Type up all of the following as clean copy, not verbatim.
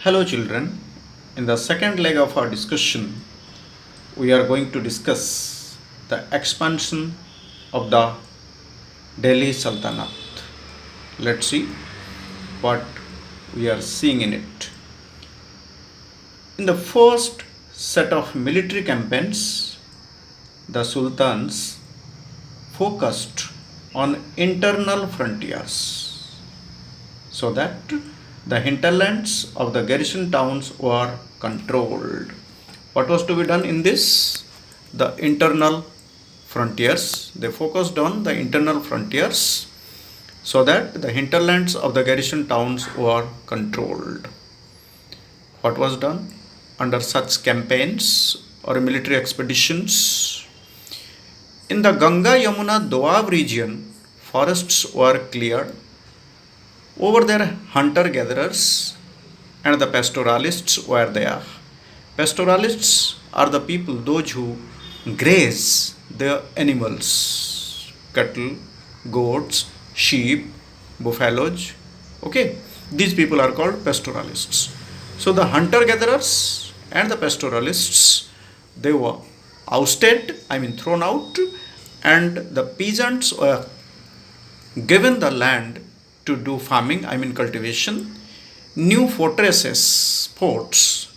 Hello, children. In the second leg of our discussion, we are going to discuss the expansion of the Delhi Sultanate. Let's see what we are seeing in it. In the first set of military campaigns, the Sultans focused on internal frontiers so that the hinterlands of the garrison towns were controlled. What was to be done in this? The internal frontiers. They focused on the internal frontiers so that the hinterlands of the garrison towns were controlled. What was done under such campaigns or military expeditions? In the Ganga Yamuna Doab region, forests were cleared. Over there, hunter-gatherers and the pastoralists were there. Pastoralists are the people, those who graze their animals, cattle, goats, sheep, buffaloes. Okay, these people are called pastoralists. So the hunter-gatherers and the pastoralists, they were thrown out, and the peasants were given the land to do farming, cultivation. New fortresses,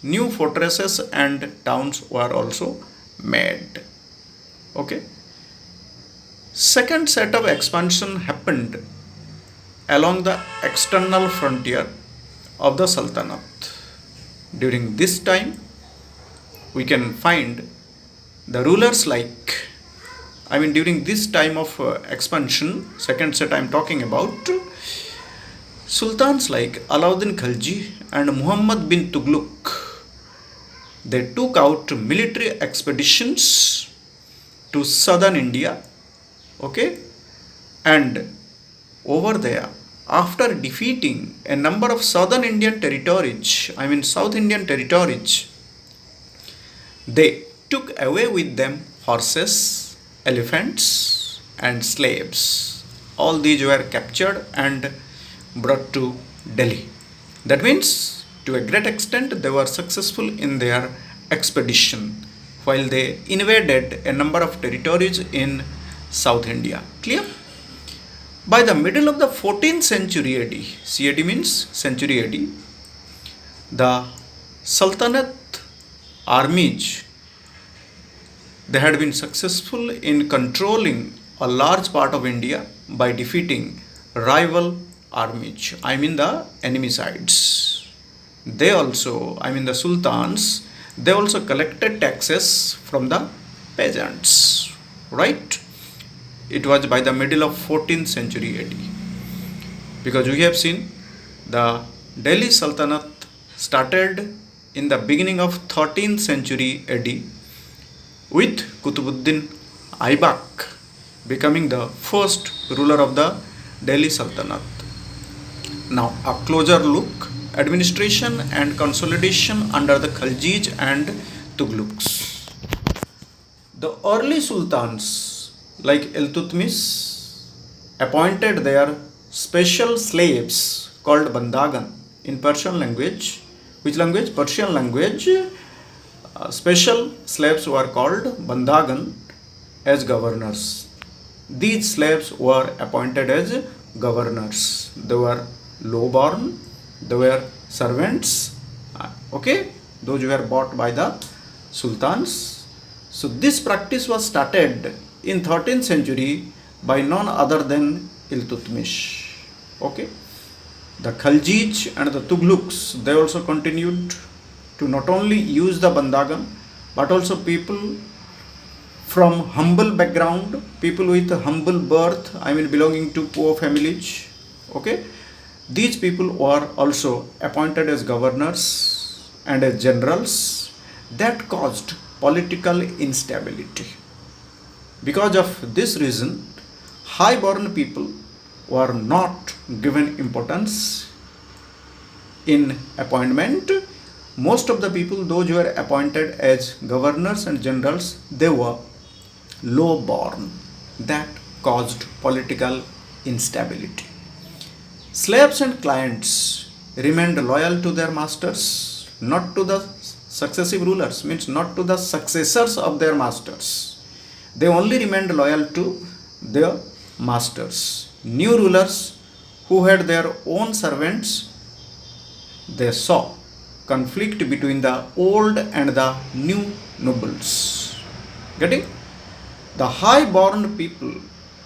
new fortresses and towns were also made. Okay. Second set of expansion happened along the external frontier of the Sultanate. During this time, we can find the rulers during this time of expansion, second set I am talking about, Sultans like Alauddin Khalji and Muhammad bin Tughlaq, they took out military expeditions to southern India, okay, and over there, after defeating a number of southern Indian territories, South Indian territories, they took away with them horses, elephants and slaves. All these were captured and brought to Delhi. That means, to a great extent, they were successful in their expedition while they invaded a number of territories in South India. Clear? By the middle of the 14th century AD, CAD means century AD, the Sultanate armies, they had been successful in controlling a large part of India by defeating rival armies, the enemy sides. They also, the Sultans, they also collected taxes from the peasants, right? It was by the middle of 14th century AD. Because we have seen the Delhi Sultanate started in the beginning of 13th century AD with Qutbuddin Aibak becoming the first ruler of the Delhi Sultanate. Now a closer look, administration and consolidation under the Khaljis and Tughlaqs. The early sultans like Iltutmish appointed their special slaves called Bandagan in Persian language. Which language? Persian language. Special slaves were called Bandagan as governors. These slaves were appointed as governors. They were low-born, they were servants, okay, those were bought by the sultans. So this practice was started in 13th century by none other than Iltutmish. Okay, the Khaljis and the Tughlaqs, they also continued to not only use the Bandagan but also people from humble background, people with humble birth, belonging to poor families. Okay, these people were also appointed as governors and as generals. That caused political instability. Because of this reason, high-born people were not given importance in appointment. Most of the people, those who were appointed as governors and generals, they were low-born. That caused political instability. Slaves and clients remained loyal to their masters, not to the successive rulers, means not to the successors of their masters. They only remained loyal to their masters. New rulers who had their own servants, they saw conflict between the old and the new nobles. Getting? The high-born people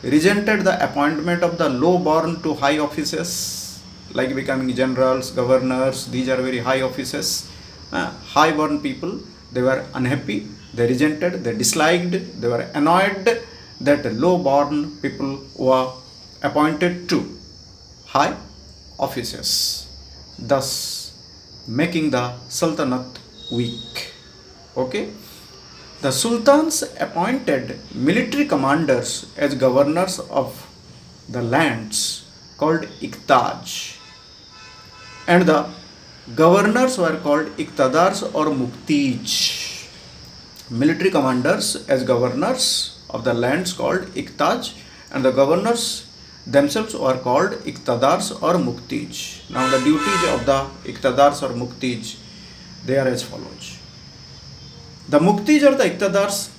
resented the appointment of the low-born to high offices, like becoming generals, governors. These are very high offices. High-born people, they were unhappy, they resented, they disliked, they were annoyed that low-born people were appointed to high offices, thus making the Sultanate weak. Okay. The sultans appointed military commanders as governors of the lands called Iktaj, and the governors were called Iqtadars or Muktij. Military commanders as governors of the lands called Iktaj, and the governors themselves were called Iqtadars or Muktij. Now the duties of the Iqtadars or Muktij, they are as follows. The Muktij or the Iqtadars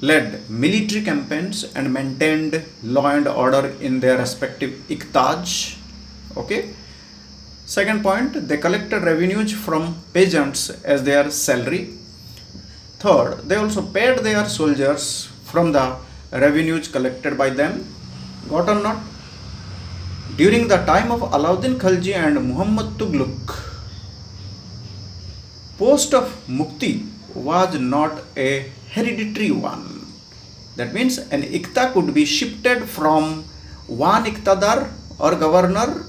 led military campaigns and maintained law and order in their respective Iqtaj. Okay. Second point, they collected revenues from peasants as their salary. Third, they also paid their soldiers from the revenues collected by them. Got or not? During the time of Alauddin Khalji and Muhammad Tughlaq, post of Mukti was not a hereditary one. That means an Iqta could be shifted from one Iqtadar or governor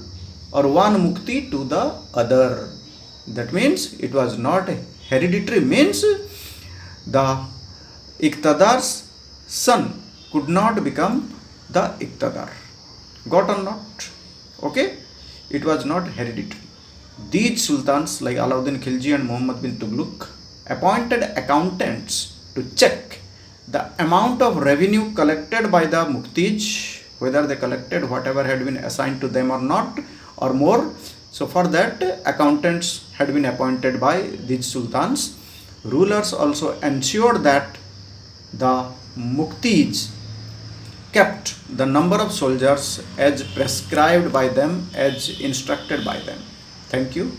or one Mukti to the other. That means it was not hereditary, means the Iqtadar's son could not become the Iqtadar. Got or not? Okay? It was not hereditary. These sultans like Alauddin Khilji and Muhammad bin Tughlaq appointed accountants to check the amount of revenue collected by the Muktij, whether they collected whatever had been assigned to them or not, or more. So for that, accountants had been appointed by these sultans. Rulers also ensured that the Muktij kept the number of soldiers as prescribed by them, as instructed by them. Thank you.